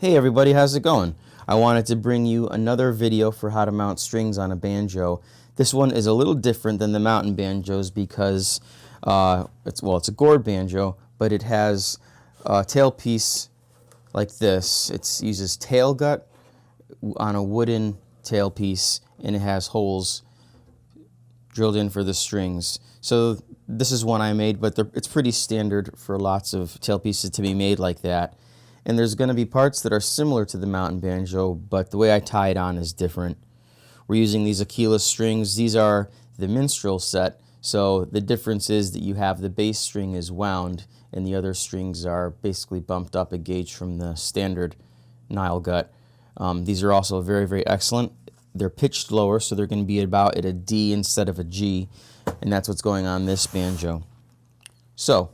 Hey everybody, how's it going? I wanted to bring you another video for how to mount strings on a banjo. This one is a little different than the mountain banjos because it's a gourd banjo, but it has a tailpiece like this. It uses tailgut on a wooden tailpiece, and it has holes drilled in for the strings. So this is one I made, but it's pretty standard for lots of tailpieces to be made like that. And there's going to be parts that are similar to the mountain banjo, but the way I tie it on is different. We're using these Aquila strings. These are the minstrel set, so the difference is that you have the bass string is wound and the other strings are basically bumped up a gauge from the standard Nylgut. These are also very, very excellent. They're pitched lower, so they're going to be about at a D instead of a G, and that's what's going on this banjo. So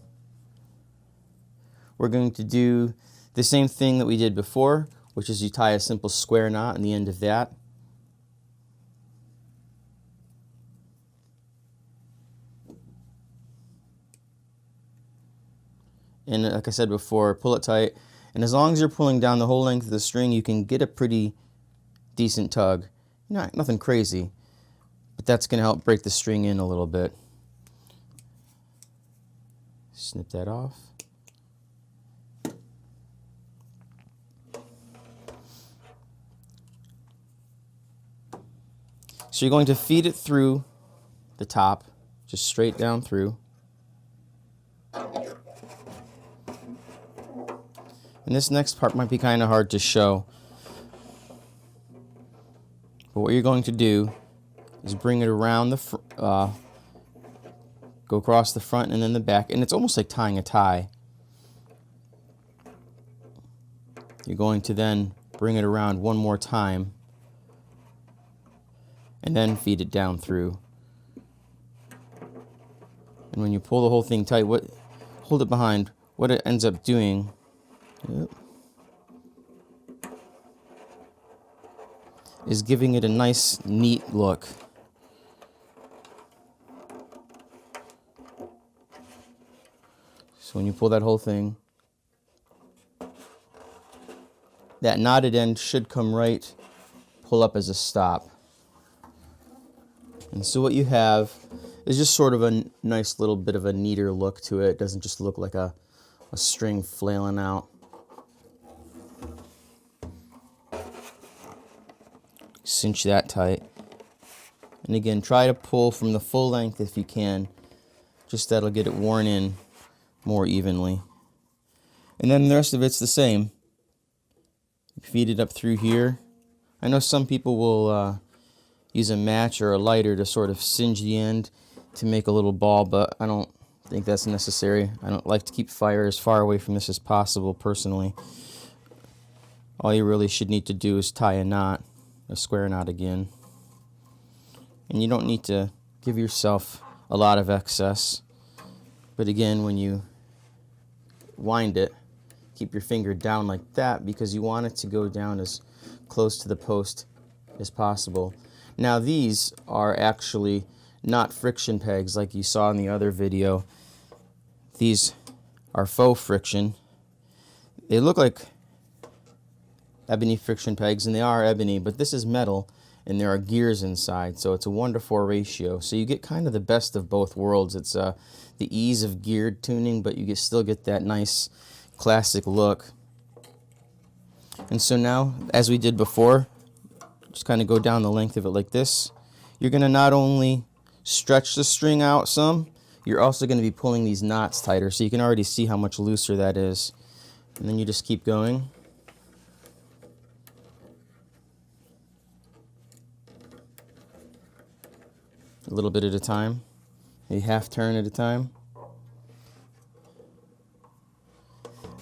we're going to do the same thing that we did before, which is you tie a simple square knot on the end of that. And like I said before, pull it tight. And as long as you're pulling down the whole length of the string, you can get a pretty decent tug. Nothing crazy, but that's going to help break the string in a little bit. Snip that off. So you're going to feed it through the top, just straight down through. And this next part might be kind of hard to show. But what you're going to do is bring it around the go across the front and then the back, and it's almost like tying a tie. You're going to then bring it around one more time and then feed it down through. And when you pull the whole thing tight, hold it behind, what it ends up doing is giving it a nice, neat look. So when you pull that whole thing, that knotted end should come right, pull up as a stop. And so what you have is just sort of a nice little bit of a neater look to it. It doesn't just look like a string flailing out. Cinch that tight. And again, try to pull from the full length if you can. Just that'll get it worn in more evenly. And then the rest of it's the same. Feed it up through here. I know some people will use a match or a lighter to sort of singe the end to make a little ball, but I don't think that's necessary. I don't like to keep fire as far away from this as possible personally. All you really should need to do is tie a knot, a square knot again. And you don't need to give yourself a lot of excess. But again, when you wind it, keep your finger down like that because you want it to go down as close to the post as possible. Now these are actually not friction pegs like you saw in the other video. These are faux friction. They look like ebony friction pegs, and they are ebony, but this is metal and there are gears inside, so it's a 1:4 ratio. So you get kind of the best of both worlds. It's the ease of geared tuning, but you still get that nice classic look. And so now, as we did before, just kind of go down the length of it like this. You're going to not only stretch the string out some, you're also going to be pulling these knots tighter, so you can already see how much looser that is. And then you just keep going. A little bit at a time, a half turn at a time.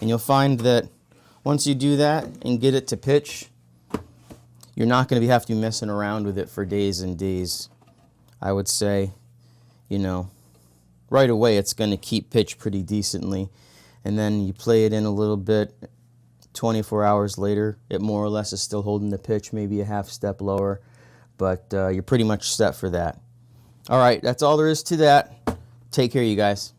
And you'll find that once you do that and get it to pitch, you're not going to have to be messing around with it for days and days. I would say, right away it's going to keep pitch pretty decently. And then you play it in a little bit, 24 hours later, it more or less is still holding the pitch, maybe a half step lower. But you're pretty much set for that. All right, that's all there is to that. Take care, you guys.